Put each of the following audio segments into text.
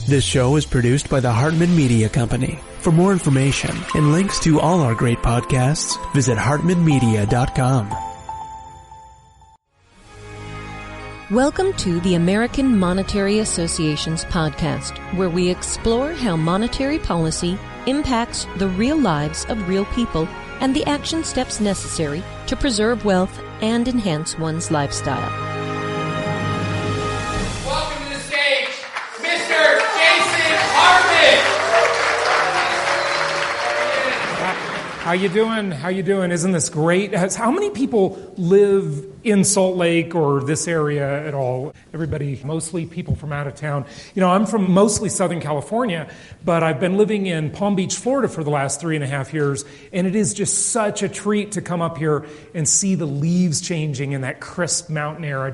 This show is produced by the Hartman Media Company. For more information and links to all our great podcasts, visit hartmanmedia.com. Welcome to the American Monetary Association's podcast, where we explore how monetary policy impacts the real lives of real people and the action steps necessary to preserve wealth and enhance one's lifestyle. Welcome to the stage, Mr. Jason Hartman. How you doing? How you doing? Isn't this great? How many people live in Salt Lake or this area at all? Everybody, mostly people from out of town. You know, I'm from mostly Southern California, but I've been living in Palm Beach, Florida for the last 3.5 years, and it is just such a treat to come up here and see the leaves changing in that crisp mountain air.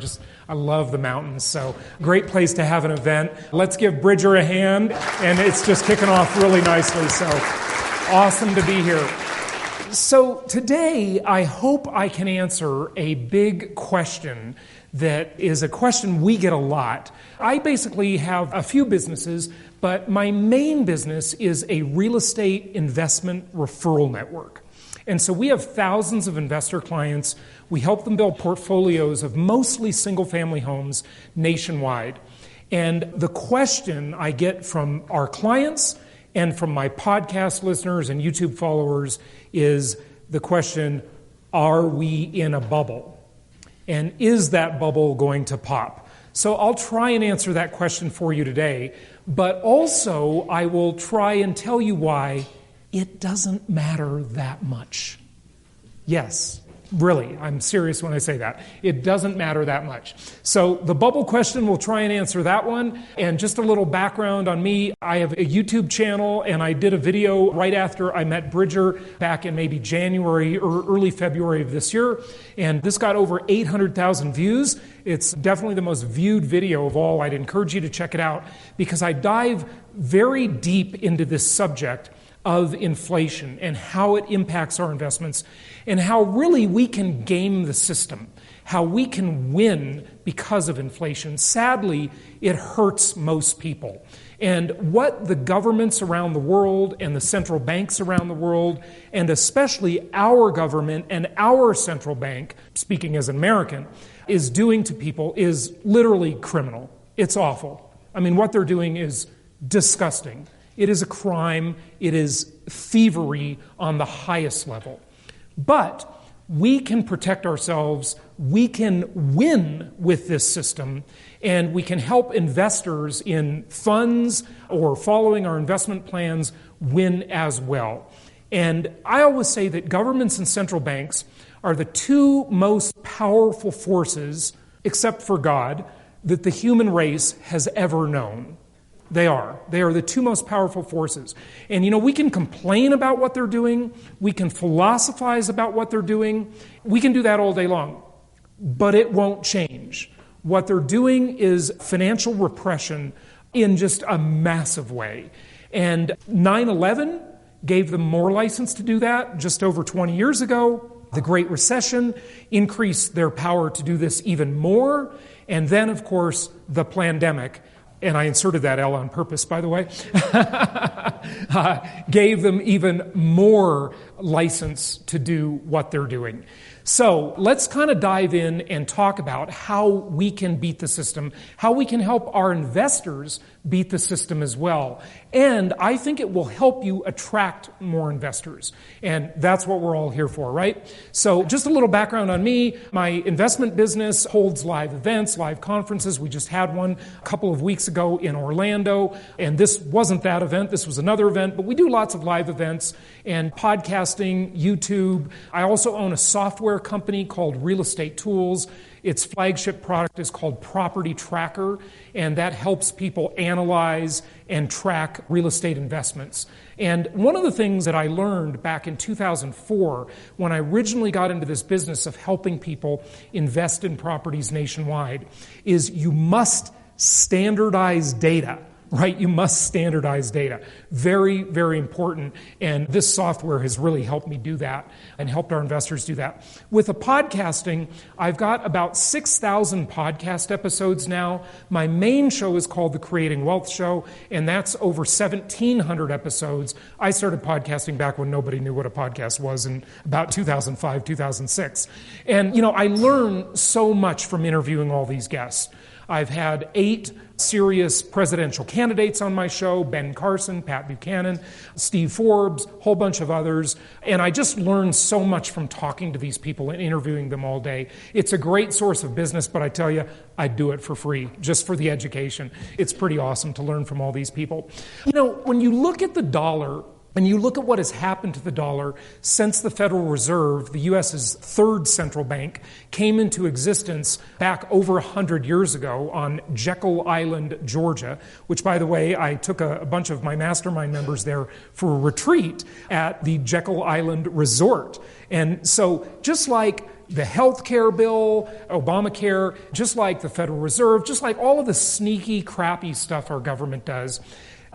I love the mountains, so great place to have an event. Let's give Bridger a hand, and it's just kicking off really nicely, so awesome to be here. So today, I hope I can answer a big question that is a question we get a lot. I basically have a few businesses, but my main business is a real estate investment referral network. And so we have thousands of investor clients. We help them build portfolios of mostly single-family homes nationwide. And the question I get from our clients and from my podcast listeners and YouTube followers is the question, are we in a bubble? And is that bubble going to pop? So I'll try and answer that question for you today, but also I will try and tell you why it doesn't matter that much. Yes, really, I'm serious when I say that. It doesn't matter that much. So the bubble question, we'll try and answer that one. And just a little background on me, I have a YouTube channel, and I did a video right after I met Bridger back in maybe January or early February of this year. And this got over 800,000 views. It's definitely the most viewed video of all. I'd encourage you to check it out because I dive very deep into this subject of inflation and how it impacts our investments and how really we can game the system, how we can win because of inflation. Sadly, it hurts most people. And what the governments around the world and the central banks around the world, and especially our government and our central bank, speaking as an American, is doing to people is literally criminal. It's awful. I mean, what they're doing is disgusting. It is a crime. It is thievery on the highest level. But we can protect ourselves. We can win with this system, and we can help investors in funds or following our investment plans win as well. And I always say that governments and central banks are the two most powerful forces, except for God, that the human race has ever known. They are. They are the two most powerful forces. And, you know, we can complain about what they're doing. We can philosophize about what they're doing. We can do that all day long. But it won't change. What they're doing is financial repression in just a massive way. And 9/11 gave them more license to do that just over 20 years ago. The Great Recession increased their power to do this even more. And then, of course, the pandemic, and I inserted that L on purpose, by the way, gave them even more license to do what they're doing. So let's kind of dive in and talk about how we can beat the system, how we can help our investors beat the system as well. And I think it will help you attract more investors. And that's what we're all here for, right? So just a little background on me. My investment business holds live events, live conferences. We just had one a couple of weeks ago in Orlando. And this wasn't that event. This was another event. But we do lots of live events and podcasting, YouTube. I also own a software company called Real Estate Tools. Its flagship product is called Property Tracker, and that helps people analyze and track real estate investments. And one of the things that I learned back in 2004, when I originally got into this business of helping people invest in properties nationwide, is you must standardize data right? You must standardize data. Very, very important. And this software has really helped me do that and helped our investors do that. With the podcasting, I've got about 6,000 podcast episodes now. My main show is called The Creating Wealth Show, and that's over 1,700 episodes. I started podcasting back when nobody knew what a podcast was in about 2005, 2006. And, I learn so much from interviewing all these guests. I've had 8 serious presidential candidates on my show, Ben Carson, Pat Buchanan, Steve Forbes, a whole bunch of others. And I just learned so much from talking to these people and interviewing them all day. It's a great source of business, but I tell you, I'd do it for free, just for the education. It's pretty awesome to learn from all these people. When you look at the dollar, and you look at what has happened to the dollar since the Federal Reserve, the U.S.'s third central bank, came into existence back over 100 years ago on Jekyll Island, Georgia, which, by the way, I took a bunch of my mastermind members there for a retreat at the Jekyll Island Resort. And so just like the health care bill, Obamacare, just like the Federal Reserve, just like all of the sneaky, crappy stuff our government does,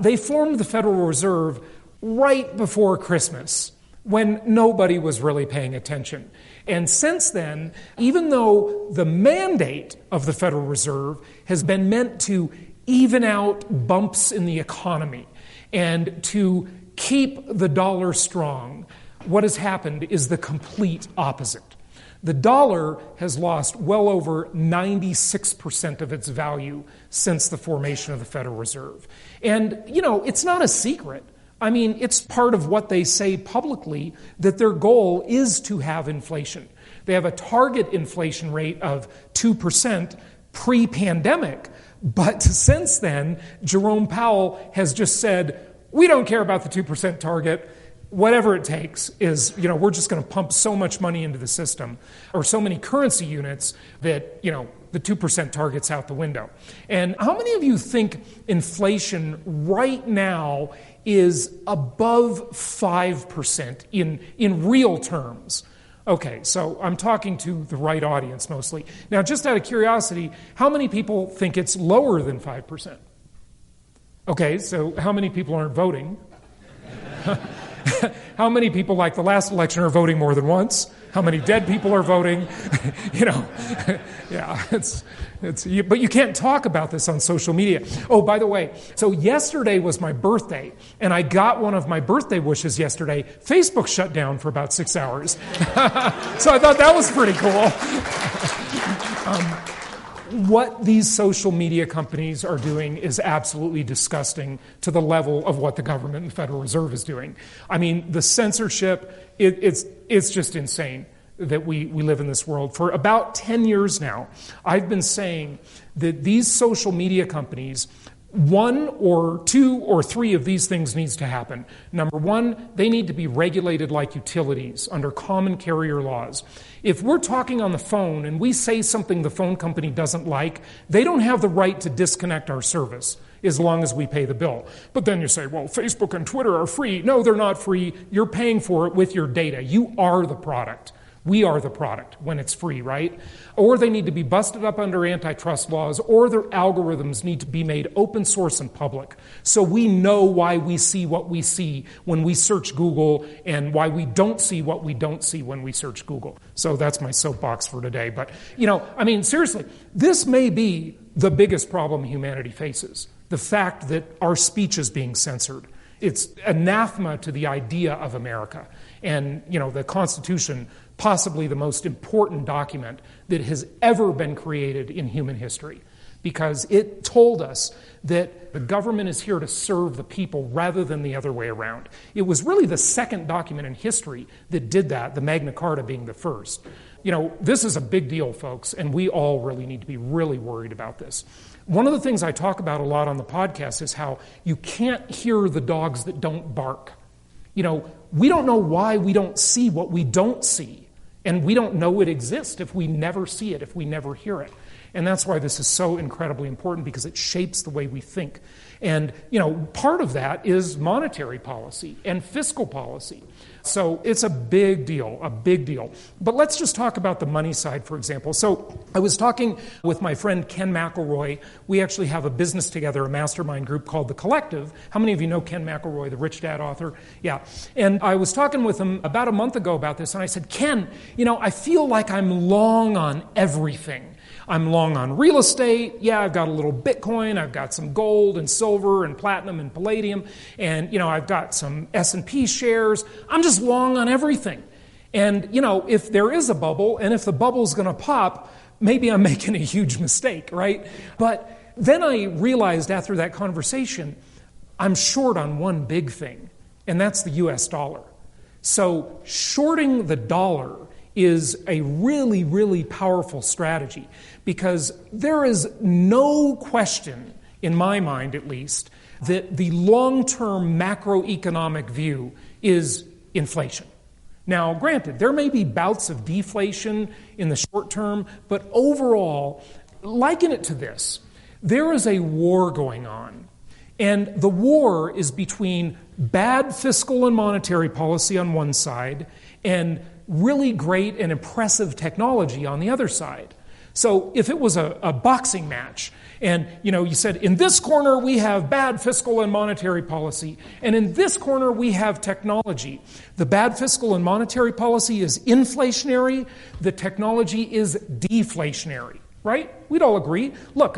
they formed the Federal Reserve right before Christmas, when nobody was really paying attention. And since then, even though the mandate of the Federal Reserve has been meant to even out bumps in the economy and to keep the dollar strong, what has happened is the complete opposite. The dollar has lost well over 96% of its value since the formation of the Federal Reserve. And, it's not a secret. It's part of what they say publicly, that their goal is to have inflation. They have a target inflation rate of 2% pre-pandemic. But since then, Jerome Powell has just said, we don't care about the 2% target. Whatever it takes is, we're just going to pump so much money into the system, or so many currency units that, the 2% target's out the window. And how many of you think inflation right now is above 5% in real terms? Okay, so I'm talking to the right audience mostly. Now, just out of curiosity, how many people think it's lower than 5%? Okay, so how many people aren't voting? How many people, like the last election, are voting more than once? How many dead people are voting? Yeah, but you can't talk about this on social media. Oh, by the way, so yesterday was my birthday, and I got one of my birthday wishes yesterday. Facebook shut down for about 6 hours. So I thought that was pretty cool. What these social media companies are doing is absolutely disgusting to the level of what the government and the Federal Reserve is doing. The censorship, it's just insane that we live in this world. For about 10 years now, I've been saying that these social media companies, 1 or 2 or 3 of these things needs to happen. Number 1, they need to be regulated like utilities under common carrier laws. If we're talking on the phone and we say something the phone company doesn't like, they don't have the right to disconnect our service as long as we pay the bill. But then you say, well, Facebook and Twitter are free. No, they're not free. You're paying for it with your data. You are the product. We are the product when it's free, right? Or they need to be busted up under antitrust laws, or their algorithms need to be made open source and public. So we know why we see what we see when we search Google, and why we don't see what we don't see when we search Google. So that's my soapbox for today. But, seriously, this may be the biggest problem humanity faces. The fact that our speech is being censored. It's anathema to the idea of America. And, the Constitution, possibly the most important document that has ever been created in human history, because it told us that the government is here to serve the people rather than the other way around. It was really the second document in history that did that, the Magna Carta being the first. This is a big deal, folks, and we all really need to be really worried about this. One of the things I talk about a lot on the podcast is how you can't hear the dogs that don't bark. We don't know why we don't see what we don't see. And we don't know it exists if we never see it, if we never hear it. And that's why this is so incredibly important, because it shapes the way we think. And, part of that is monetary policy and fiscal policy. So it's a big deal. But let's just talk about the money side, for example. So I was talking with my friend Ken McElroy. We actually have a business together, a mastermind group called The Collective. How many of you know Ken McElroy, the Rich Dad author? Yeah. And I was talking with him about a month ago about this, and I said, Ken, I feel like I'm long on everything. I'm long on real estate. Yeah, I've got a little Bitcoin. I've got some gold and silver and platinum and palladium. And, I've got some S&P shares. I'm just long on everything. And, if there is a bubble and if the bubble's going to pop, maybe I'm making a huge mistake, right? But then I realized after that conversation, I'm short on one big thing, and that's the US dollar. So shorting the dollar is a really, really powerful strategy, because there is no question, in my mind at least, that the long-term macroeconomic view is inflation. Now, granted, there may be bouts of deflation in the short term, but overall, liken it to this. There is a war going on, and the war is between bad fiscal and monetary policy on one side and really great and impressive technology on the other side. So if it was a boxing match, and you said, in this corner we have bad fiscal and monetary policy, and in this corner we have technology. The bad fiscal and monetary policy is inflationary, the technology is deflationary, right? We'd all agree. Look,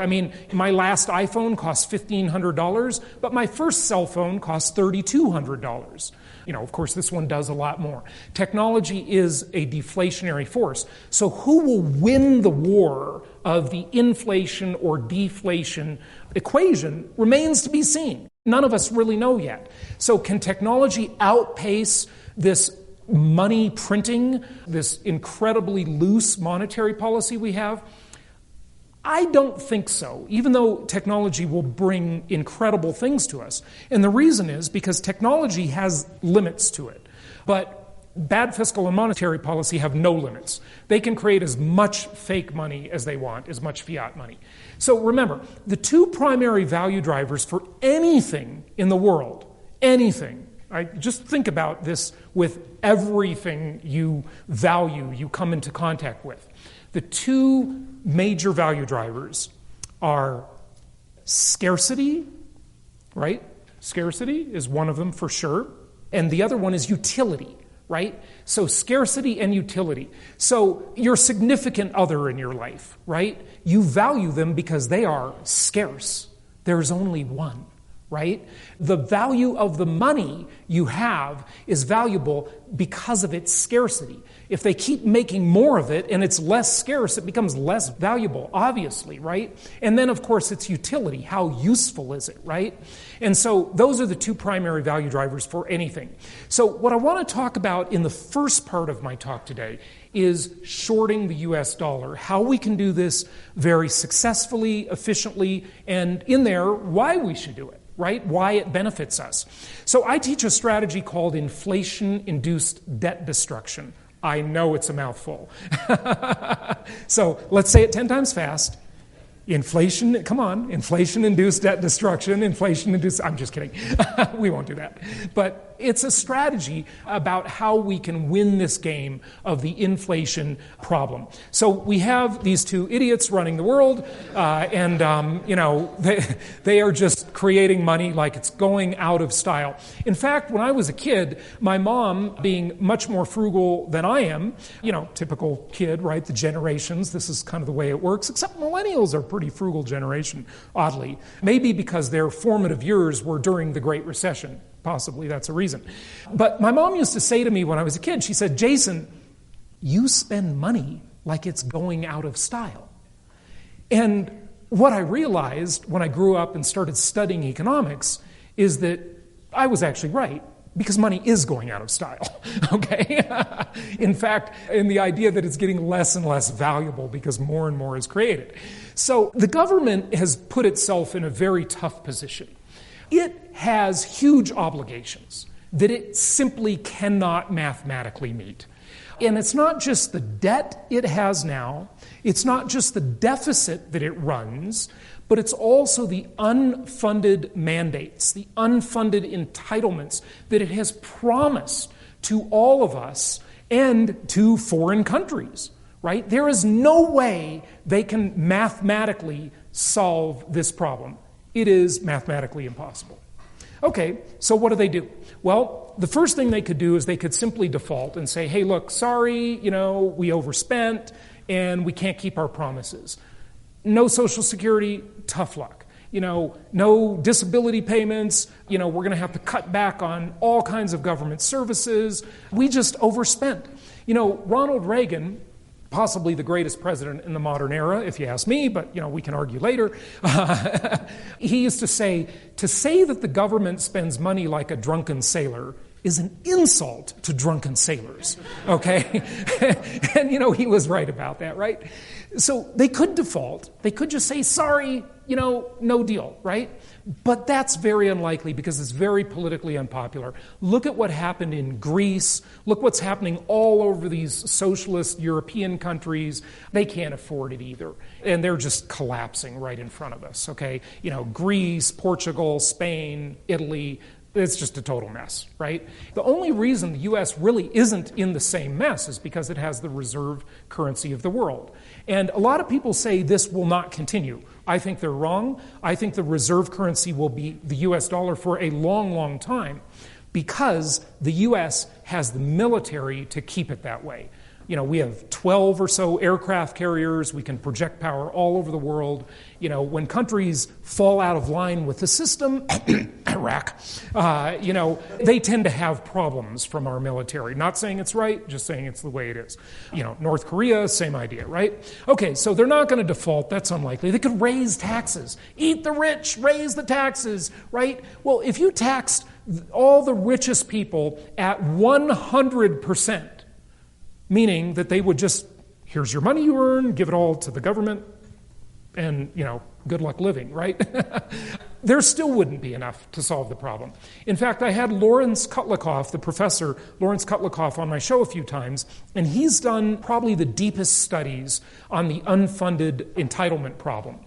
my last iPhone cost $1,500, but my first cell phone cost $3,200. Of course, this one does a lot more. Technology is a deflationary force. So who will win the war of the inflation or deflation equation remains to be seen. None of us really know yet. So can technology outpace this money printing, this incredibly loose monetary policy we have? I don't think so, even though technology will bring incredible things to us. And the reason is because technology has limits to it. But bad fiscal and monetary policy have no limits. They can create as much fake money as they want, as much fiat money. So remember, the two primary value drivers for anything in the world, anything, just think about this with everything you value, you come into contact with. The two major value drivers are scarcity, right? Scarcity is one of them for sure. And the other one is utility, right? So scarcity and utility. So your significant other in your life, right? You value them because they are scarce. There's only one, right? The value of the money you have is valuable because of its scarcity. If they keep making more of it and it's less scarce, it becomes less valuable, obviously, right? And then, of course, it's utility. How useful is it, right? And so those are the two primary value drivers for anything. So what I want to talk about in the first part of my talk today is shorting the US dollar, how we can do this very successfully, efficiently, and in there, why we should do it. Right? Why it benefits us. So I teach a strategy called inflation-induced debt destruction. I know it's a mouthful. So let's say it 10 times fast. Inflation-induced debt destruction, I'm just kidding. We won't do that. But it's a strategy about how we can win this game of the inflation problem. So we have these two idiots running the world, and they are just creating money like it's going out of style. In fact, when I was a kid, my mom, being much more frugal than I am, typical kid, right? The generations, this is kind of the way it works, except millennials are pretty frugal generation, oddly. Maybe because their formative years were during the Great Recession. Possibly that's a reason. But my mom used to say to me when I was a kid, she said, Jason, you spend money like it's going out of style. And what I realized when I grew up and started studying economics is that I was actually right, because money is going out of style, okay? In fact, in the idea that it's getting less and less valuable because more and more is created. So the government has put itself in a very tough position. It has huge obligations that it simply cannot mathematically meet. And it's not just the debt it has now, it's not just the deficit that it runs, but it's also the unfunded mandates, the unfunded entitlements that it has promised to all of us and to foreign countries, right? There is no way they can mathematically solve this problem. It is mathematically impossible. Okay, so what do? Well, the first thing they could do is they could simply default and say, hey, look, sorry, we overspent and we can't keep our promises. No Social Security, tough luck. No disability payments. We're going to have to cut back on all kinds of government services. We just overspent. Ronald Reagan, possibly the greatest president in the modern era, if you ask me, but we can argue later. He used to say that the government spends money like a drunken sailor is an insult to drunken sailors, okay? And he was right about that, right? So they could default. They could just say, sorry, no deal, right? But that's very unlikely because it's very politically unpopular. Look at what happened in Greece. Look what's happening all over these socialist European countries. They can't afford it either. And they're just collapsing right in front of us, okay? Greece, Portugal, Spain, Italy, it's just a total mess, right? The only reason the U.S. really isn't in the same mess is because it has the reserve currency of the world. And a lot of people say this will not continue. I think they're wrong. I think the reserve currency will be the U.S. dollar for a long, long time because the U.S. has the military to keep it that way. We have 12 or so aircraft carriers. We can project power all over the world. When countries fall out of line with the system, Iraq, they tend to have problems from our military. Not saying it's right, just saying it's the way it is. North Korea, same idea, right? Okay, so they're not going to default. That's unlikely. They could raise taxes. Eat the rich, raise the taxes, right? Well, if you taxed all the richest people at 100%, meaning that they would just, here's your money you earn, give it all to the government, and, good luck living, right? There still wouldn't be enough to solve the problem. In fact, I had Lawrence Kutlikoff, the professor, Lawrence Kutlikoff, on my show a few times, and he's done probably the deepest studies on the unfunded entitlement problem.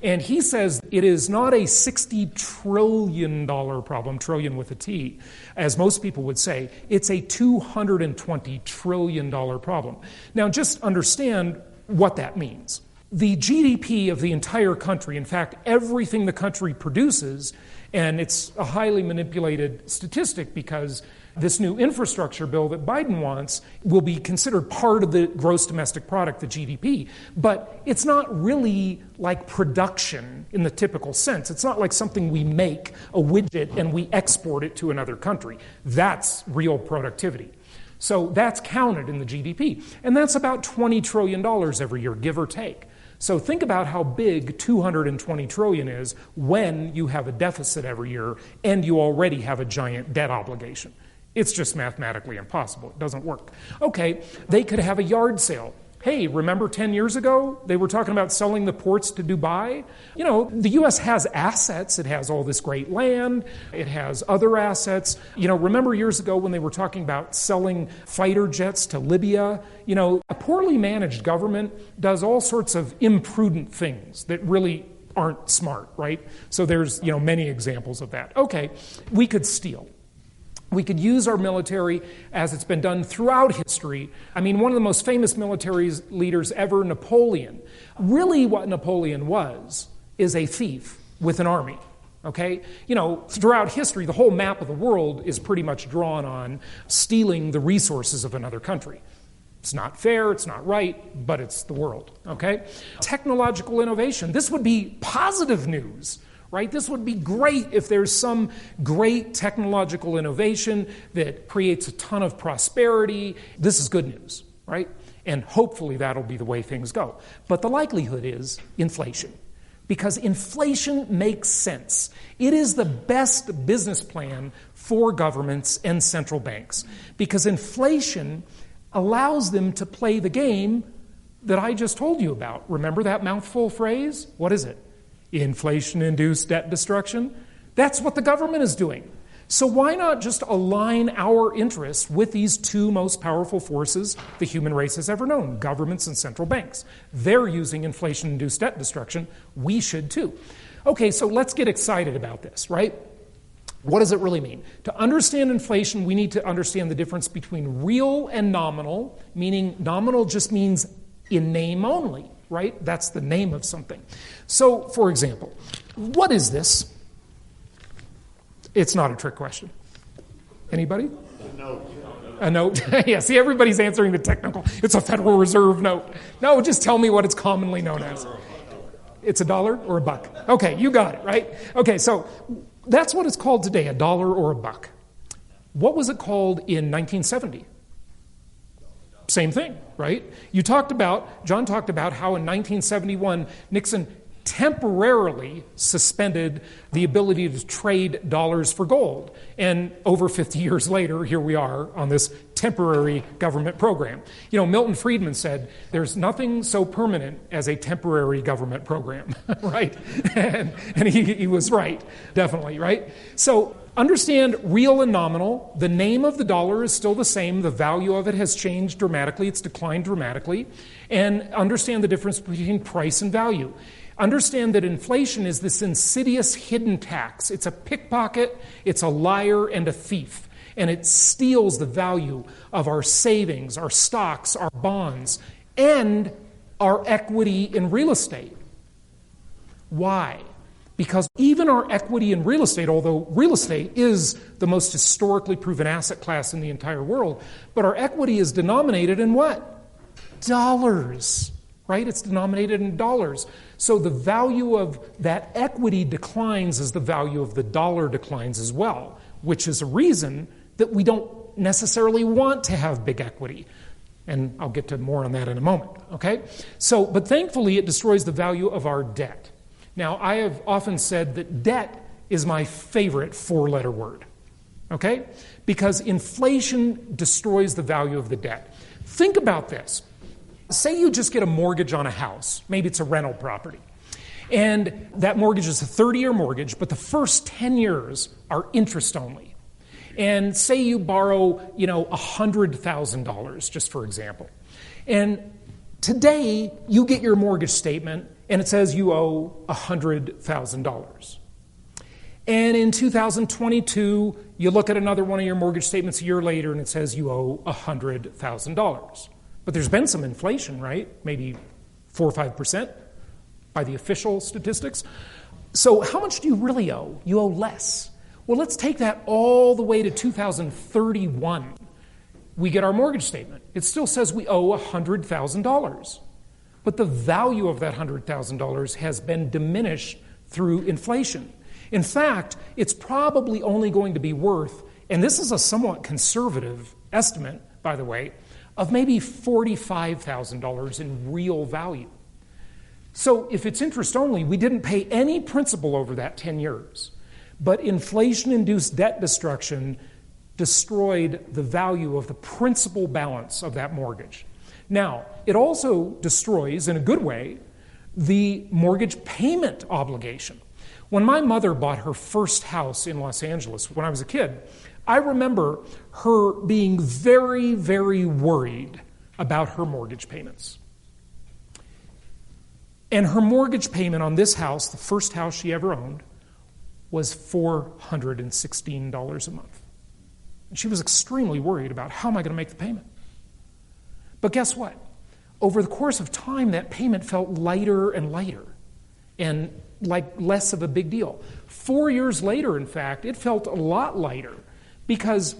And he says it is not a $60 trillion problem, trillion with a T, as most people would say. It's a $220 trillion problem. Now, just understand what that means. The GDP of the entire country, in fact, everything the country produces, and it's a highly manipulated statistic because this new infrastructure bill that Biden wants will be considered part of the gross domestic product, the GDP. But it's not really like production in the typical sense. It's not like something we make, a widget, and we export it to another country. That's real productivity. So that's counted in the GDP. And that's about $20 trillion every year, give or take. So think about how big 220 trillion is when you have a deficit every year and you already have a giant debt obligation. It's just mathematically impossible. It doesn't work. Okay, they could have a yard sale. Hey, remember 10 years ago, they were talking about selling the ports to Dubai? The U.S. has assets. It has all this great land. It has other assets. Remember years ago when they were talking about selling fighter jets to Libya? A poorly managed government does all sorts of imprudent things that really aren't smart, right? So there's, many examples of that. Okay, we could steal. We could use our military as it's been done throughout history. I mean, one of the most famous military leaders ever, Napoleon. Really what Napoleon was is a thief with an army, okay? Throughout history, the whole map of the world is pretty much drawn on stealing the resources of another country. It's not fair, it's not right, but it's the world, okay? Technological innovation. This would be positive news. Right? This would be great if there's some great technological innovation that creates a ton of prosperity. This is good news, right? And hopefully that'll be the way things go. But the likelihood is inflation. Because inflation makes sense. It is the best business plan for governments and central banks. Because inflation allows them to play the game that I just told you about. Remember that mouthful phrase? What is it? Inflation-induced debt destruction. That's what the government is doing. So why not just align our interests with these two most powerful forces the human race has ever known, governments and central banks? They're using inflation-induced debt destruction. We should too. Okay, so let's get excited about this, right? What does it really mean? To understand inflation, we need to understand the difference between real and nominal, meaning nominal just means in name only, right? That's the name of something. So, for example, what is this? It's not a trick question. Anybody? A note. A note? Yeah, see, everybody's answering the technical. It's a Federal Reserve note. No, just tell me what it's commonly known as. It's a dollar or a buck? Okay, you got it, right? Okay, so that's what it's called today, a dollar or a buck. What was it called in 1970? Same thing, right? John talked about how in 1971, Nixon temporarily suspended the ability to trade dollars for gold. And over 50 years later, here we are on this temporary government program. You know, Milton Friedman said, there's nothing so permanent as a temporary government program, right? And he was right, definitely, right? So understand real and nominal. The name of the dollar is still the same. The value of it has changed dramatically. It's declined dramatically. And understand the difference between price and value. Understand that inflation is this insidious hidden tax. It's a pickpocket, it's a liar, and a thief. And it steals the value of our savings, our stocks, our bonds, and our equity in real estate. Why? Because even our equity in real estate, although real estate is the most historically proven asset class in the entire world, but our equity is denominated in what? Dollars. Right? It's denominated in dollars. So the value of that equity declines as the value of the dollar declines as well, which is a reason that we don't necessarily want to have big equity. And I'll get to more on that in a moment, okay? So, but thankfully it destroys the value of our debt. Now, I have often said that debt is my favorite four-letter word, okay? Because inflation destroys the value of the debt. Think about this. Say you just get a mortgage on a house. Maybe it's a rental property. And that mortgage is a 30-year mortgage, but the first 10 years are interest only. And say you borrow, $100,000, just for example. And today, you get your mortgage statement, and it says you owe $100,000. And in 2022, you look at another one of your mortgage statements a year later, and it says you owe $100,000. But there's been some inflation, right? Maybe 4 or 5% by the official statistics. So how much do you really owe? You owe less. Well, let's take that all the way to 2031. We get our mortgage statement. It still says we owe $100,000. But the value of that $100,000 has been diminished through inflation. In fact, it's probably only going to be worth, and this is a somewhat conservative estimate, by the way, of maybe $45,000 in real value. So if it's interest only, we didn't pay any principal over that 10 years. But inflation-induced debt destruction destroyed the value of the principal balance of that mortgage. Now, it also destroys, in a good way, the mortgage payment obligation. When my mother bought her first house in Los Angeles when I was a kid, I remember her being very, very worried about her mortgage payments. And her mortgage payment on this house, the first house she ever owned, was $416 a month. And she was extremely worried about, how am I going to make the payment? But guess what? Over the course of time, that payment felt lighter and lighter, and like less of a big deal. 4 years later, in fact, it felt a lot lighter, because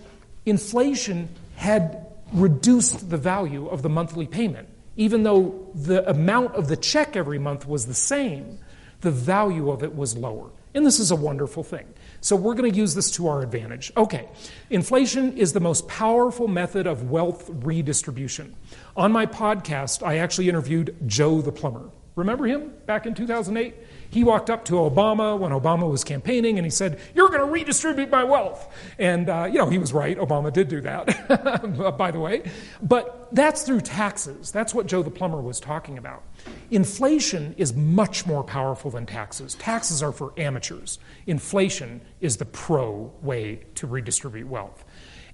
inflation had reduced the value of the monthly payment. Even though the amount of the check every month was the same, the value of it was lower. And this is a wonderful thing. So we're going to use this to our advantage. Okay, inflation is the most powerful method of wealth redistribution. On my podcast, I actually interviewed Joe the plumber. Remember him back in 2008? He walked up to Obama when Obama was campaigning and he said, "You're going to redistribute my wealth." And, he was right. Obama did do that, by the way. But that's through taxes. That's what Joe the Plumber was talking about. Inflation is much more powerful than taxes. Taxes are for amateurs. Inflation is the pro way to redistribute wealth.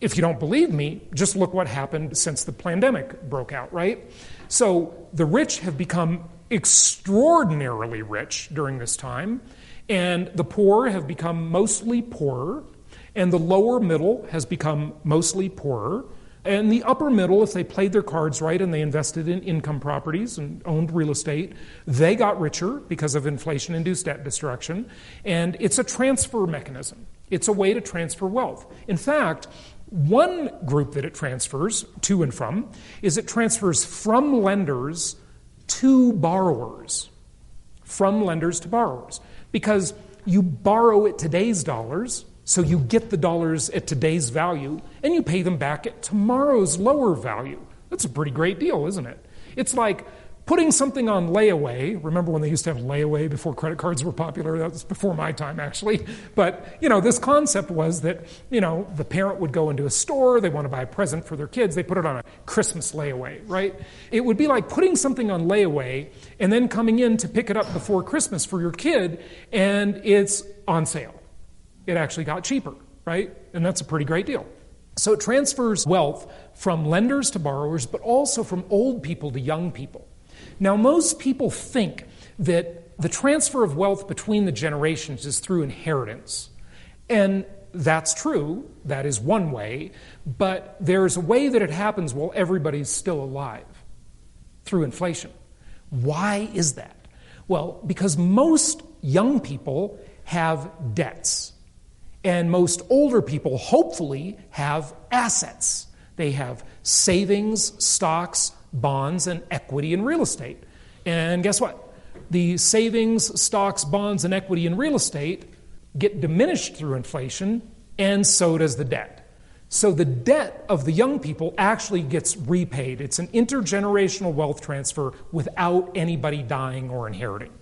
If you don't believe me, just look what happened since the pandemic broke out, right? So the rich have become extraordinarily rich during this time, and the poor have become mostly poorer, and the lower middle has become mostly poorer, and the upper middle, if they played their cards right and they invested in income properties and owned real estate, they got richer because of inflation-induced debt destruction, and it's a transfer mechanism. It's a way to transfer wealth. In fact, one group that it transfers to and from is it transfers from lenders to borrowers. From lenders to borrowers. Because you borrow at today's dollars, so you get the dollars at today's value, and you pay them back at tomorrow's lower value. That's a pretty great deal, isn't it? It's like putting something on layaway. Remember when they used to have layaway before credit cards were popular? That was before my time, actually. But, this concept was that, the parent would go into a store, they want to buy a present for their kids, they put it on a Christmas layaway, right? It would be like putting something on layaway and then coming in to pick it up before Christmas for your kid, and it's on sale. It actually got cheaper, right? And that's a pretty great deal. So it transfers wealth from lenders to borrowers, but also from old people to young people. Now, most people think that the transfer of wealth between the generations is through inheritance. And that's true. That is one way. But there's a way that it happens while everybody's still alive, through inflation. Why is that? Well, because most young people have debts. And most older people, hopefully, have assets. They have savings, stocks, bonds, and equity in real estate. And guess what? The savings, stocks, bonds, and equity in real estate get diminished through inflation, and so does the debt. So the debt of the young people actually gets repaid. It's an intergenerational wealth transfer without anybody dying or inheriting.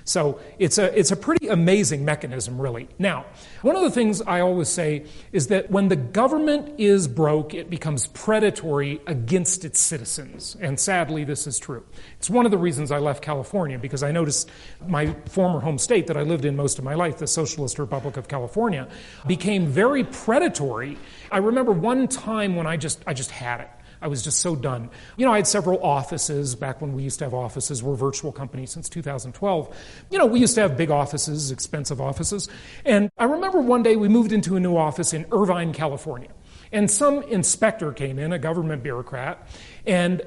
So it's a pretty amazing mechanism, really. Now, one of the things I always say is that when the government is broke, it becomes predatory against its citizens. And sadly, this is true. It's one of the reasons I left California, because I noticed my former home state that I lived in most of my life, the Socialist Republic of California, became very predatory. I remember one time when I just had it. I was just so done. I had several offices back when we used to have offices. We're a virtual company since 2012. We used to have big offices, expensive offices. And I remember one day we moved into a new office in Irvine, California. And some inspector came in, a government bureaucrat. And,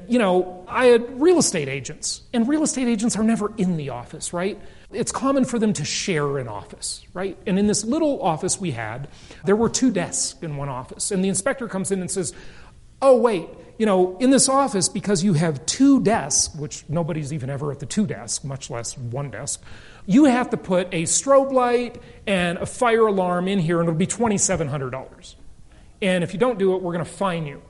I had real estate agents. And real estate agents are never in the office, right? It's common for them to share an office, right? And in this little office we had, there were 2 desks in one office. And the inspector comes in and says, "Oh, wait, in this office, because you have 2 desks, which nobody's even ever at the 2 desks, much less 1 desk, you have to put a strobe light and a fire alarm in here, and it'll be $2,700. And if you don't do it, we're going to fine you."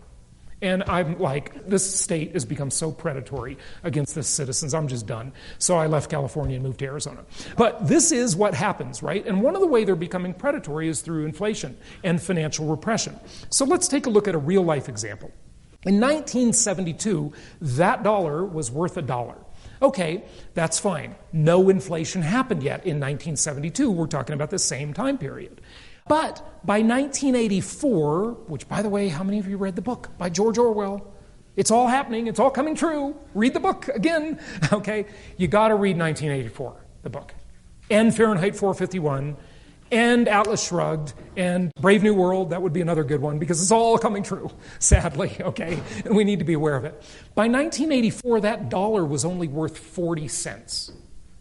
And I'm like, this state has become so predatory against the citizens, I'm just done. So I left California and moved to Arizona. But this is what happens, right? And one of the ways they're becoming predatory is through inflation and financial repression. So let's take a look at a real-life example. In 1972, that dollar was worth $1. Okay, that's fine. No inflation happened yet in 1972. We're talking about the same time period. But by 1984, which, by the way, how many of you read the book by George Orwell? It's all happening. It's all coming true. Read the book again. Okay, you got to read 1984, the book, and Fahrenheit 451, and Atlas Shrugged, and Brave New World. That would be another good one, because it's all coming true, sadly, okay? And we need to be aware of it. By 1984, that dollar was only worth 40 cents,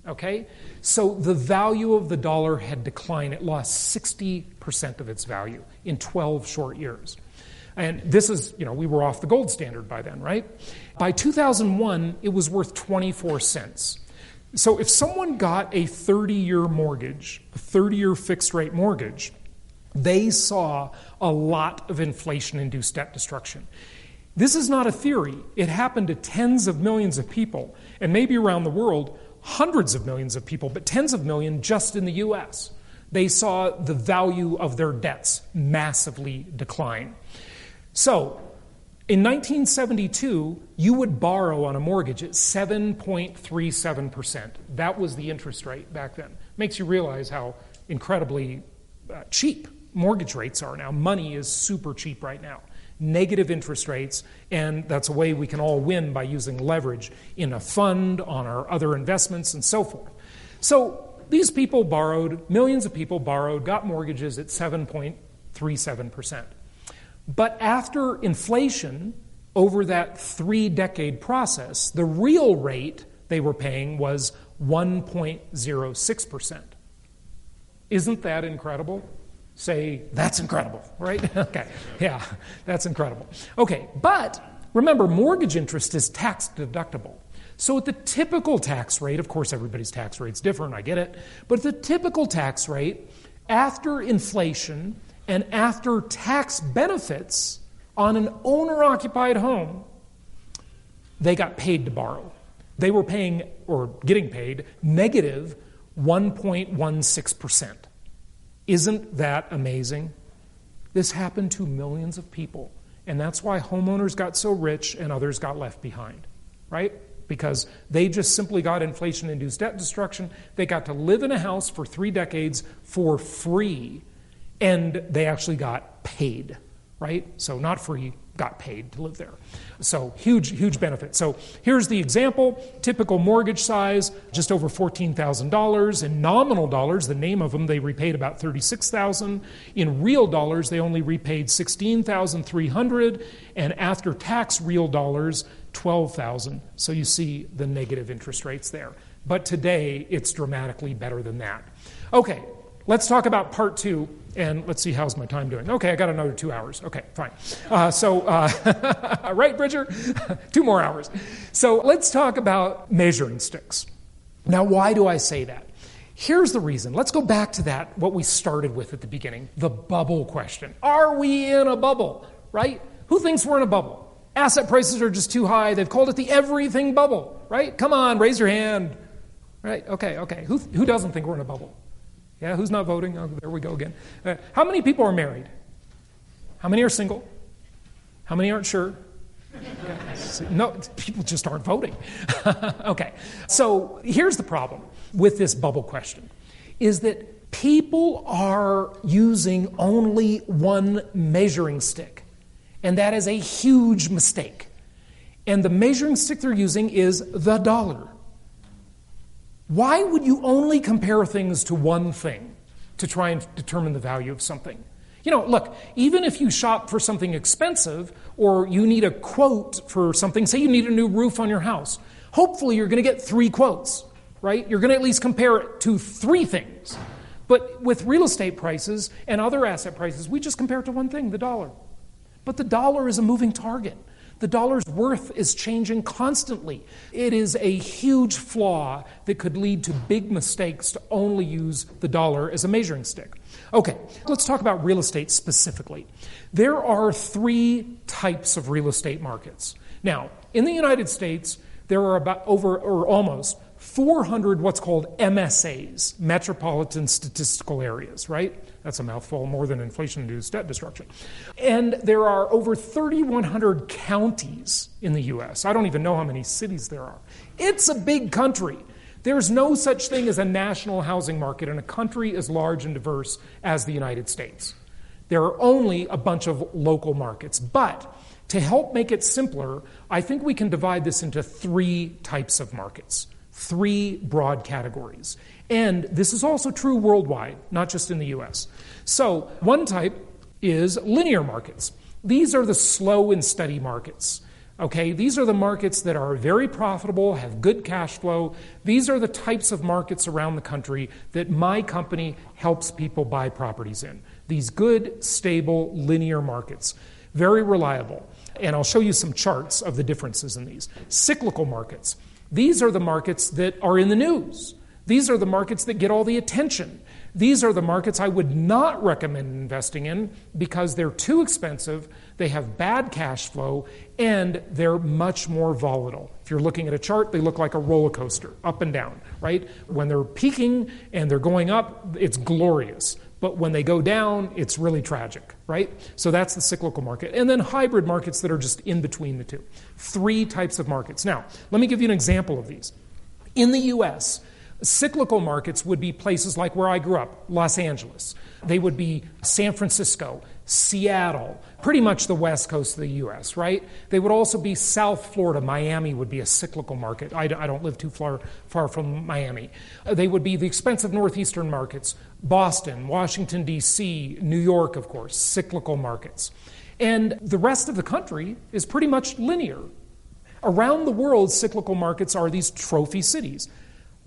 okay? So the value of the dollar had declined. It lost 60% of its value in 12 short years. And this is, we were off the gold standard by then, right? By 2001, it was worth 24 cents. So if someone got a 30-year mortgage, a 30-year fixed-rate mortgage, they saw a lot of inflation-induced debt destruction. This is not a theory. It happened to tens of millions of people, and maybe around the world, hundreds of millions of people, but tens of millions just in the U.S. They saw the value of their debts massively decline. So, in 1972, you would borrow on a mortgage at 7.37%. That was the interest rate back then. Makes you realize how incredibly cheap mortgage rates are now. Money is super cheap right now. Negative interest rates, and that's a way we can all win by using leverage in a fund, on our other investments, and so forth. So these people borrowed, millions of people borrowed, got mortgages at 7.37%. But after inflation, over that 3-decade process, the real rate they were paying was 1.06%. Isn't that incredible? Say, that's incredible, right? Okay, yeah, that's incredible. Okay, but remember, mortgage interest is tax deductible. So at the typical tax rate, of course everybody's tax rate's different, I get it, but the typical tax rate, after inflation and after tax benefits on an owner-occupied home, they got paid to borrow. They were paying, or getting paid, negative 1.16%. Isn't that amazing? This happened to millions of people, and that's why homeowners got so rich and others got left behind, right? Because they just simply got inflation-induced debt destruction. They got to live in a house for 3 decades for free, and they actually got paid, right? So not free, got paid to live there. So huge benefit. So here's the example. Typical mortgage size, just over $14,000. In nominal dollars, the name of them, they repaid about $36,000. In real dollars, they only repaid $16,300. And after tax real dollars, $12,000. So you see the negative interest rates there. But today, it's dramatically better than that. Okay, let's talk about part 2. And let's see, how's my time doing? Okay, I got another 2 hours. Okay, fine. Right, Bridger? 2 more hours. So let's talk about measuring sticks. Now, why do I say that? Here's the reason. Let's go back to that, what we started with at the beginning, the bubble question. Are we in a bubble, right? Who thinks we're in a bubble? Asset prices are just too high. They've called it the everything bubble, right? Come on, raise your hand. Right, okay. Who doesn't think we're in a bubble? Yeah, who's not voting? Oh, there we go again. How many people are married? How many are single? How many aren't sure? No, people just aren't voting. Okay, so here's the problem with this bubble question, is that people are using only one measuring stick, and that is a huge mistake. And the measuring stick they're using is the dollar. Why would you only compare things to one thing to try and determine the value of something? You know, look, even if you shop for something expensive or you need a quote for something, say you need a new roof on your house, hopefully you're going to get 3 quotes, right? You're going to at least compare it to 3 things. But with real estate prices and other asset prices, we just compare it to one thing, the dollar. But the dollar is a moving target. The dollar's worth is changing constantly. It is a huge flaw that could lead to big mistakes to only use the dollar as a measuring stick. Okay, let's talk about real estate specifically. There are 3 types of real estate markets. Now, in the United States, there are almost 400 what's called MSAs, Metropolitan Statistical Areas, right? That's a mouthful, more than inflation-induced debt destruction. And there are over 3,100 counties in the U.S. I don't even know how many cities there are. It's a big country. There's no such thing as a national housing market in a country as large and diverse as the United States. There are only a bunch of local markets. But to help make it simpler, I think we can divide this into 3 types of markets. 3 broad categories. And this is also true worldwide, not just in the U.S. So one type is linear markets. These are the slow and steady markets. Okay, these are the markets that are very profitable, have good cash flow. These are the types of markets around the country that my company helps people buy properties in. These good, stable, linear markets. Very reliable. And I'll show you some charts of the differences in these. Cyclical markets. These are the markets that are in the news. These are the markets that get all the attention. These are the markets I would not recommend investing in because they're too expensive, they have bad cash flow, and they're much more volatile. If you're looking at a chart, they look like a roller coaster, up and down, right? When they're peaking and they're going up, it's glorious. But when they go down, it's really tragic, right? So that's the cyclical market. And then hybrid markets that are just in between the two. 3 types of markets. Now, let me give you an example of these. In the U.S., cyclical markets would be places like where I grew up, Los Angeles. They would be San Francisco, Seattle, pretty much the west coast of the U.S., right? They would also be South Florida. Miami would be a cyclical market. I don't live too far from Miami. They would be the expensive northeastern markets, Boston, Washington, D.C., New York, of course, cyclical markets. And the rest of the country is pretty much linear. Around the world, cyclical markets are these trophy cities.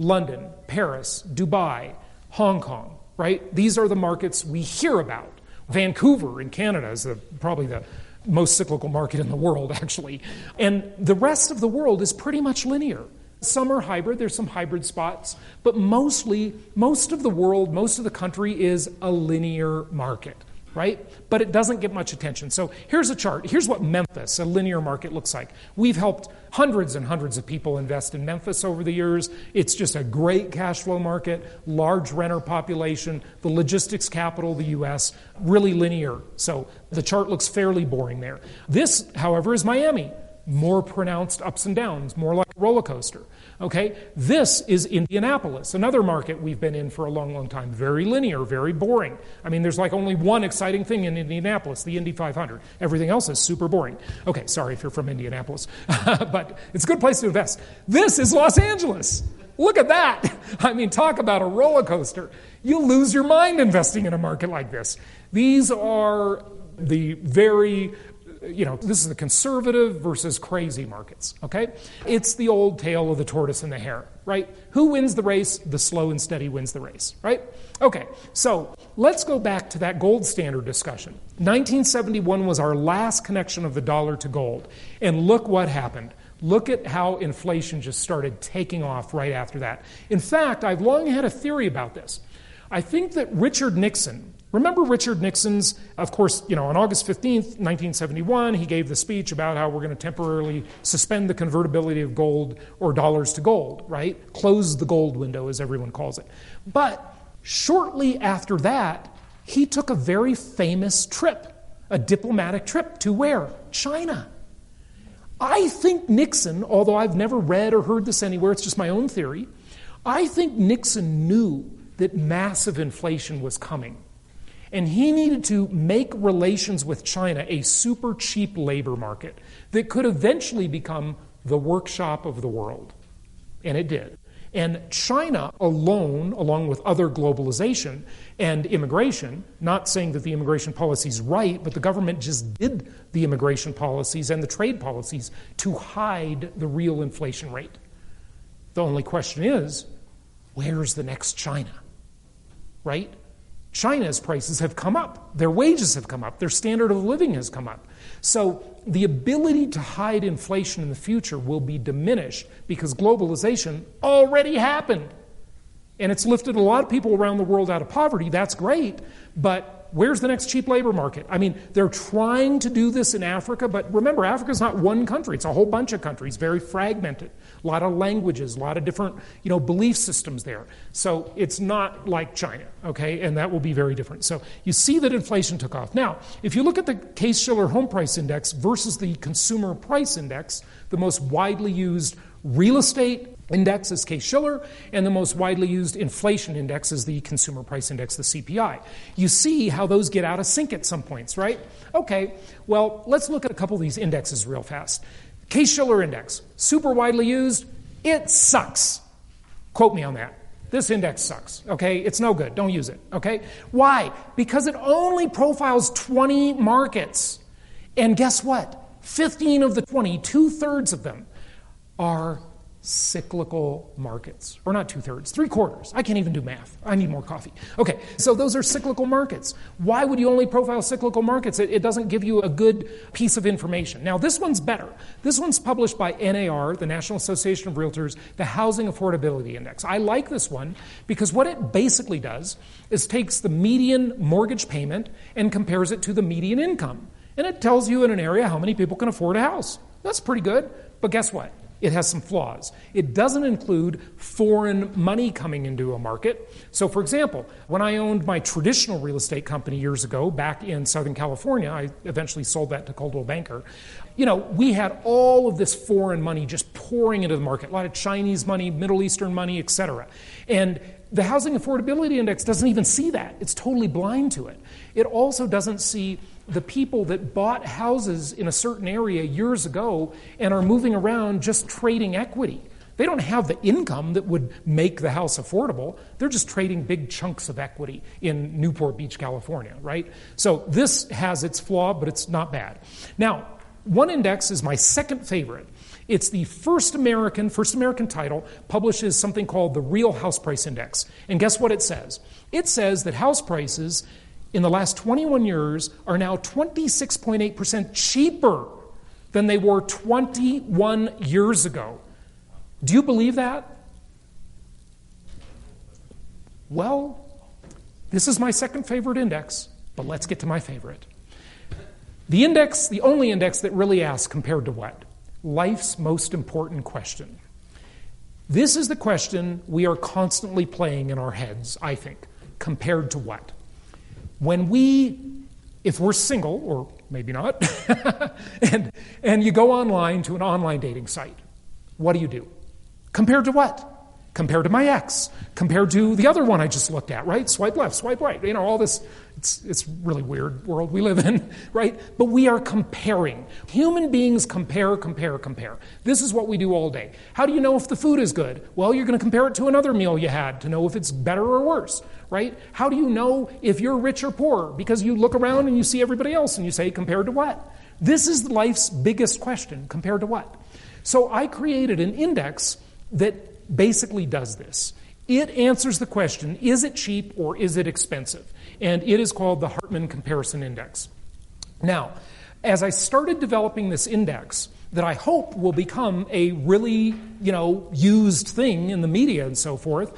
London, Paris, Dubai, Hong Kong, right? These are the markets we hear about. Vancouver in Canada is probably the most cyclical market in the world, actually. And the rest of the world is pretty much linear. Some are hybrid, there's some hybrid spots, but mostly, most of the world, most of the country is a linear market, right? But it doesn't get much attention. So here's a chart. Here's what Memphis, a linear market, looks like. We've helped hundreds and hundreds of people invest in Memphis over the years. It's just a great cash flow market, large renter population, the logistics capital of the U.S., really linear. So the chart looks fairly boring there. This, however, is Miami. More pronounced ups and downs, more like a roller coaster. Okay, this is Indianapolis, another market we've been in for a long, long time. Very linear, very boring. I mean, there's like only one exciting thing in Indianapolis, the Indy 500. Everything else is super boring. Okay, sorry if you're from Indianapolis, but it's a good place to invest. This is Los Angeles. Look at that. I mean, talk about a roller coaster. You'll lose your mind investing in a market like this. These are the very... this is the conservative versus crazy markets, okay? It's the old tale of the tortoise and the hare, right? Who wins the race? The slow and steady wins the race, right? Okay, so let's go back to that gold standard discussion. 1971 was our last connection of the dollar to gold, and look what happened. Look at how inflation just started taking off right after that. In fact, I've long had a theory about this. I think that Richard Nixon... Remember Richard Nixon's, of course, on August 15th, 1971, he gave the speech about how we're going to temporarily suspend the convertibility of gold or dollars to gold, right? Close the gold window, as everyone calls it. But shortly after that, he took a very famous trip, a diplomatic trip to where? China. I think Nixon, although I've never read or heard this anywhere, it's just my own theory, I think Nixon knew that massive inflation was coming. And he needed to make relations with China a super cheap labor market that could eventually become the workshop of the world. And it did. And China alone, along with other globalization and immigration, not saying that the immigration policy is right, but the government just did the immigration policies and the trade policies to hide the real inflation rate. The only question is, where's the next China? Right? China's prices have come up. Their wages have come up. Their standard of living has come up. So the ability to hide inflation in the future will be diminished because globalization already happened. And it's lifted a lot of people around the world out of poverty. That's great. But where's the next cheap labor market? I mean, they're trying to do this in Africa, but remember, Africa's not one country. It's a whole bunch of countries, very fragmented. A lot of languages, a lot of different, belief systems there. So it's not like China, okay? And that will be very different. So you see that inflation took off. Now, if you look at the Case-Shiller Home Price Index versus the Consumer Price Index, the most widely used real estate index is Case-Shiller, and the most widely used inflation index is the Consumer Price Index, the CPI. You see how those get out of sync at some points, right? Okay, well, let's look at a couple of these indexes real fast. Case-Shiller Index, super widely used, it sucks. Quote me on that. This index sucks, okay? It's no good. Don't use it, okay? Why? Because it only profiles 20 markets. And guess what? 15 of the 20, 2/3 of them, are cyclical markets. Or not 2/3, 3/4. I can't even do math. I need more coffee. Okay, so those are cyclical markets. Why would you only profile cyclical markets? It doesn't give you a good piece of information. Now, this one's better. This one's published by NAR, the National Association of Realtors, the Housing Affordability Index. I like this one because what it basically does is takes the median mortgage payment and compares it to the median income. And it tells you in an area how many people can afford a house. That's pretty good. But guess what? It has some flaws. It doesn't include foreign money coming into a market. So, for example, when I owned my traditional real estate company years ago, back in Southern California, I eventually sold that to Coldwell Banker. We had all of this foreign money just pouring into the market, a lot of Chinese money, Middle Eastern money, etc. And the Housing Affordability Index doesn't even see that. It's totally blind to it. It also doesn't see the people that bought houses in a certain area years ago and are moving around just trading equity. They don't have the income that would make the house affordable. They're just trading big chunks of equity in Newport Beach, California, right? So this has its flaw, but it's not bad. Now, one index is my second favorite. It's the first American title, publishes something called the Real House Price Index. And guess what it says? It says that house prices in the last 21 years are now 26.8% cheaper than they were 21 years ago. Do you believe that? Well, this is my second favorite index, but let's get to my favorite. The index, the only index that really asks compared to what? Life's most important question. This is the question we are constantly playing in our heads, I think. Compared to what? If we're single, or maybe not, and you go online to an online dating site, what do? Compared to what? Compared to my ex, compared to the other one I just looked at, right? Swipe left, swipe right, all this. It's really weird world we live in, right? But we are comparing. Human beings compare. This is what we do all day. How do you know if the food is good? Well, you're going to compare it to another meal you had to know if it's better or worse, right? How do you know if you're rich or poor? Because you look around and you see everybody else and you say, compared to what? This is life's biggest question, compared to what? So I created an index that basically does this. It answers the question, is it cheap or is it expensive? And it is called the Hartman Comparison Index. Now, as I started developing this index that I hope will become a really, used thing in the media and so forth,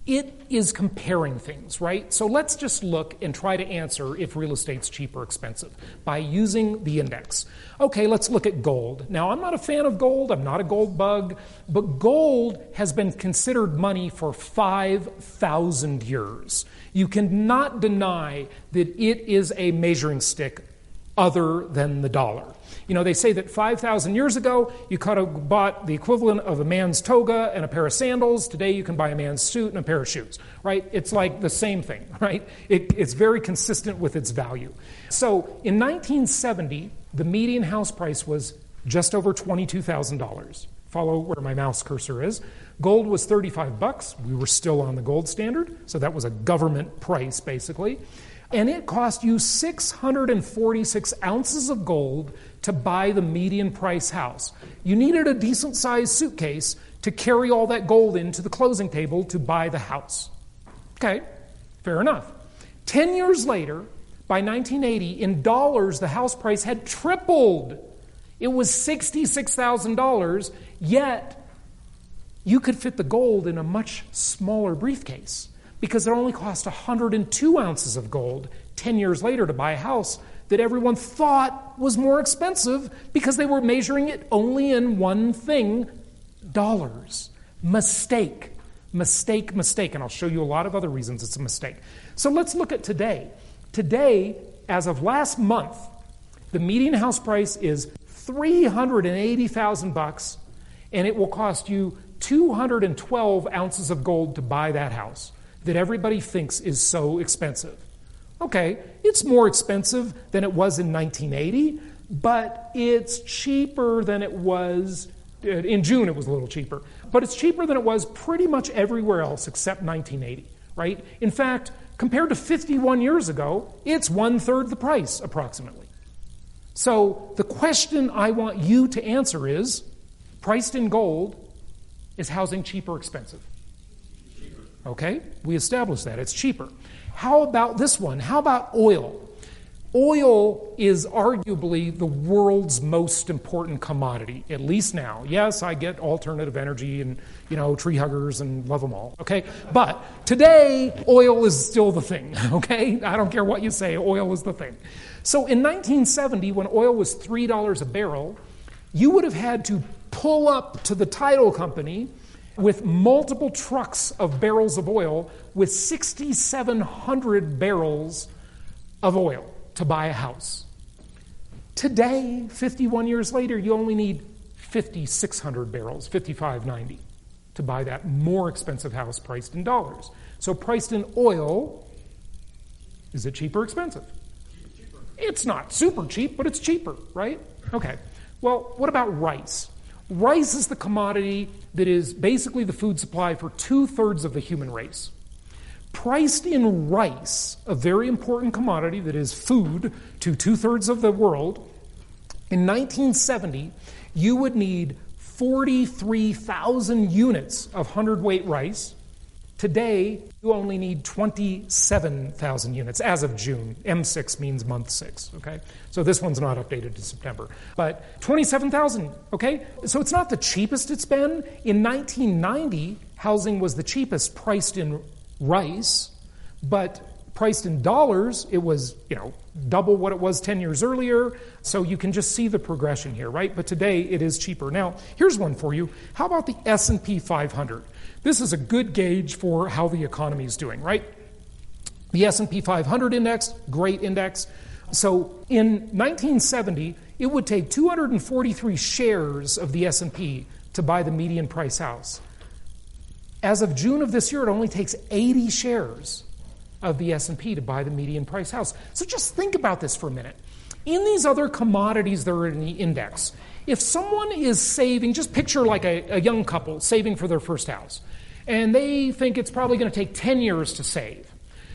it is comparing things, right? So let's just look and try to answer if real estate's cheap or expensive by using the index. Okay, let's look at gold. Now, I'm not a fan of gold. I'm not a gold bug. But gold has been considered money for 5,000 years. You cannot deny that it is a measuring stick other than the dollar. They say that 5,000 years ago, you could have bought the equivalent of a man's toga and a pair of sandals. Today, you can buy a man's suit and a pair of shoes, right? It's like the same thing, right? It's very consistent with its value. So in 1970, the median house price was just over $22,000. Follow where my mouse cursor is. Gold was $35. We were still on the gold standard, so that was a government price, basically. And it cost you 646 ounces of gold to buy the median price house. You needed a decent-sized suitcase to carry all that gold into the closing table to buy the house. Okay, fair enough. 10 years later, by 1980, in dollars, the house price had tripled. It was $66,000, yet you could fit the gold in a much smaller briefcase, because it only cost 102 ounces of gold 10 years later to buy a house that everyone thought was more expensive because they were measuring it only in one thing, dollars. Mistake. And I'll show you a lot of other reasons it's a mistake. So let's look at today. Today, as of last month, the median house price is $380,000, and it will cost you 212 ounces of gold to buy that house that everybody thinks is so expensive. Okay, it's more expensive than it was in 1980, but it's cheaper than it was, in June it was a little cheaper, but it's cheaper than it was pretty much everywhere else except 1980, right? In fact, compared to 51 years ago, it's 1/3 the price, approximately. So the question I want you to answer is, priced in gold, Is housing cheap or expensive? Cheaper. Okay, we established that. It's cheaper. How about this one? How about oil? Oil is arguably the world's most important commodity, at least now. Yes, I get alternative energy and, tree huggers and love them all, okay? But today, oil is still the thing, okay? I don't care what you say, oil is the thing. So in 1970, when oil was $3 a barrel, you would have had to pull up to the title company with multiple trucks of barrels of oil with 6,700 barrels of oil to buy a house. Today, 51 years later, you only need 5,600 barrels, 5,590, to buy that more expensive house priced in dollars. So priced in oil, is it cheap or expensive? Cheaper. It's not super cheap, but it's cheaper, right? Okay. Well, what about rice? Rice is the commodity that is basically the food supply for 2/3 of the human race. Priced in rice, a very important commodity that is food to 2/3 of the world, in 1970, you would need 43,000 units of hundredweight rice. Today, you only need 27,000 units as of June. M6 means month 6, okay? So this one's not updated to September. But 27,000, okay? So it's not the cheapest it's been. In 1990, housing was the cheapest priced in rice, but priced in dollars, it was, double what it was 10 years earlier. So you can just see the progression here, right? But today it is cheaper. Now, here's one for you. How about the S&P 500? This is a good gauge for how the economy is doing, right? The S&P 500 index, great index. So in 1970, it would take 243 shares of the S&P to buy the median price house. As of June of this year, it only takes 80 shares of the S&P to buy the median price house. So just think about this for a minute. In these other commodities that are in the index, if someone is saving, just picture like a young couple saving for their first house, and they think it's probably going to take 10 years to save.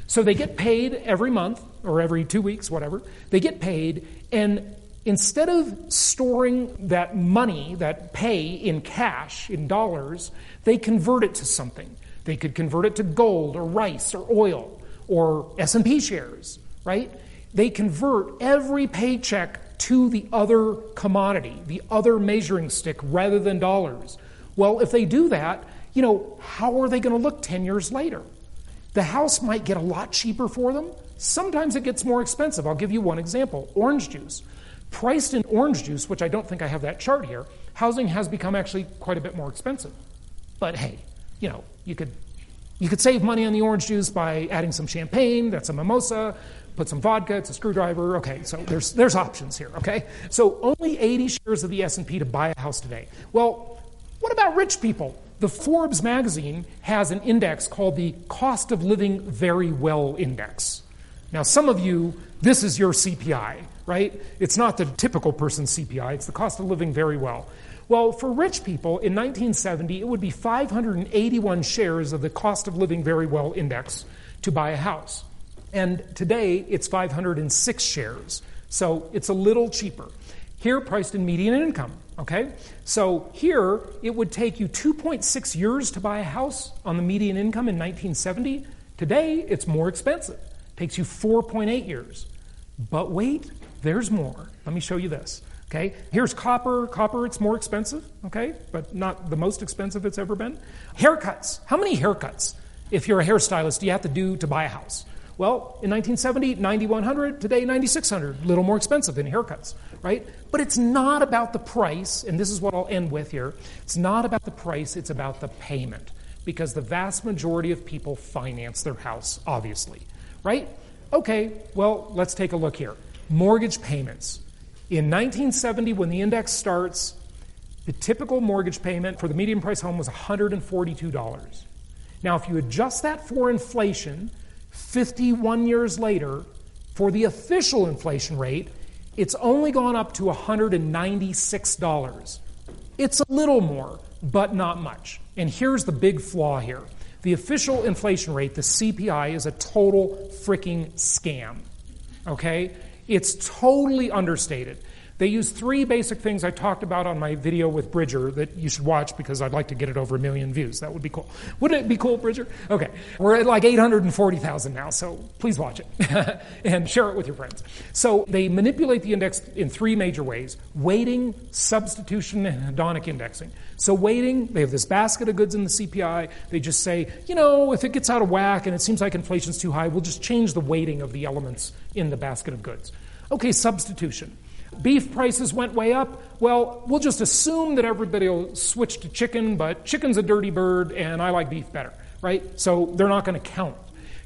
So they get paid every month, or every 2 weeks, whatever. They get paid, and instead of storing that money, that pay in cash, in dollars, they convert it to something. They could convert it to gold or rice or oil or S&P shares, right? They convert every paycheck to the other commodity, the other measuring stick, rather than dollars. Well, if they do that, how are they going to look 10 years later? The house might get a lot cheaper for them. Sometimes it gets more expensive. I'll give you one example. Orange juice. Priced in orange juice, which I don't think I have that chart here, housing has become actually quite a bit more expensive. But hey, you could save money on the orange juice by adding some champagne, that's a mimosa, put some vodka, it's a screwdriver. Okay, so there's options here, okay? So only 80 shares of the S&P to buy a house today. Well, what about rich people? The Forbes magazine has an index called the Cost of Living Very Well Index. Now, some of you, this is your CPI, right? It's not the typical person's CPI, it's the cost of living very well. Well, for rich people, in 1970, it would be 581 shares of the Cost of Living Very Well Index to buy a house. And today, it's 506 shares. So it's a little cheaper. Here, priced in median income, okay? So here, it would take you 2.6 years to buy a house on the median income in 1970. Today, it's more expensive. It takes you 4.8 years. But wait, there's more. Let me show you this, okay? Here's copper. Copper, it's more expensive, okay? But not the most expensive it's ever been. Haircuts. How many haircuts, if you're a hairstylist, do you have to do to buy a house? Well, in 1970, $9,100. Today, $9,600. A little more expensive in haircuts, right? But it's not about the price, and this is what I'll end with here. It's not about the price, it's about the payment. Because the vast majority of people finance their house, obviously, right? Okay, well, let's take a look here. Mortgage payments. In 1970, when the index starts, the typical mortgage payment for the median price home was $142. Now, if you adjust that for inflation, 51 years later, for the official inflation rate, it's only gone up to $196. It's a little more, but not much. And here's the big flaw here. The official inflation rate, the CPI, is a total freaking scam. Okay? It's totally understated. They use three basic things I talked about on my video with Bridger that you should watch because I'd like to get it over 1 million views. That would be cool. Wouldn't it be cool, Bridger? Okay. We're at like 840,000 now, so please watch it and share it with your friends. So they manipulate the index in three major ways: weighting, substitution, and hedonic indexing. So weighting, they have this basket of goods in the CPI. They just say, if it gets out of whack and it seems like inflation's too high, we'll just change the weighting of the elements in the basket of goods. Okay, substitution. Beef prices went way up. Well, we'll just assume that everybody will switch to chicken, but chicken's a dirty bird and I like beef better, right? So they're not going to count.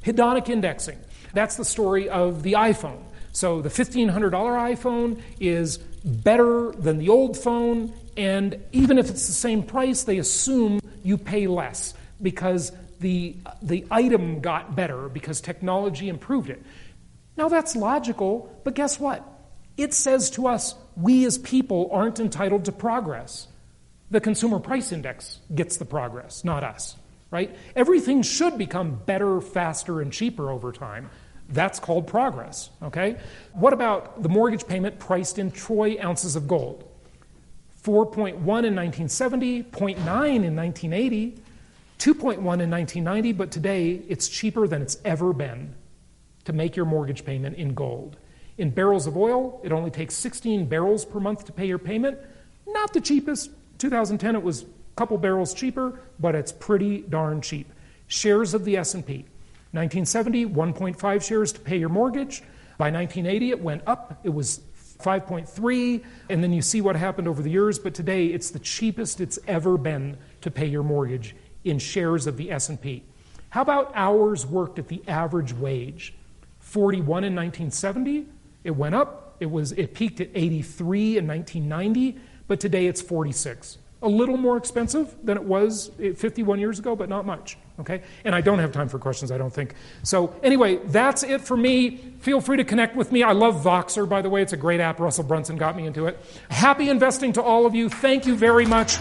Hedonic indexing. That's the story of the iPhone. So the $1,500 iPhone is better than the old phone, and even if it's the same price, they assume you pay less because the item got better because technology improved it. Now that's logical, but guess what? It says to us, we as people aren't entitled to progress. The consumer price index gets the progress, not us, right? Everything should become better, faster, and cheaper over time. That's called progress, okay? What about the mortgage payment priced in troy ounces of gold? 4.1 in 1970, 0.9 in 1980, 2.1 in 1990, but today it's cheaper than it's ever been to make your mortgage payment in gold. In barrels of oil, it only takes 16 barrels per month to pay your payment. Not the cheapest. 2010, it was a couple barrels cheaper, but it's pretty darn cheap. Shares of the S&P. 1970, 1.5 shares to pay your mortgage. By 1980, it went up. It was 5.3, and then you see what happened over the years, but today it's the cheapest it's ever been to pay your mortgage in shares of the S&P. How about hours worked at the average wage? 41 in 1970, it went up. It peaked at 83 in 1990, but today it's 46. A little more expensive than it was 51 years ago, but not much, okay? And I don't have time for questions, I don't think. So anyway, that's it for me. Feel free to connect with me. I love Voxer, by the way. It's a great app. Russell Brunson got me into it. Happy investing to all of you. Thank you very much.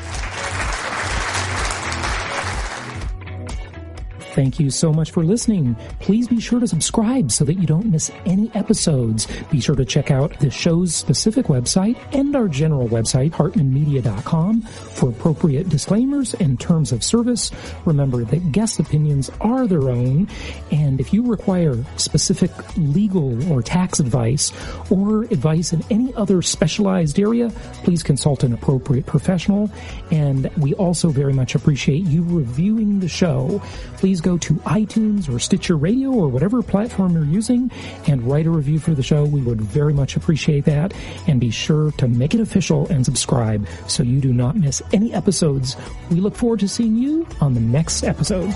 Thank you so much for listening. Please be sure to subscribe so that you don't miss any episodes. Be sure to check out the show's specific website and our general website, hartmanmedia.com, for appropriate disclaimers and terms of service. Remember that guest opinions are their own, and if you require specific legal or tax advice or advice in any other specialized area, please consult an appropriate professional. And we also very much appreciate you reviewing the show. Please go to iTunes or Stitcher Radio or whatever platform you're using and write a review for the show. We would very much appreciate that. And be sure to make it official and subscribe so you do not miss any episodes. We look forward to seeing you on the next episode.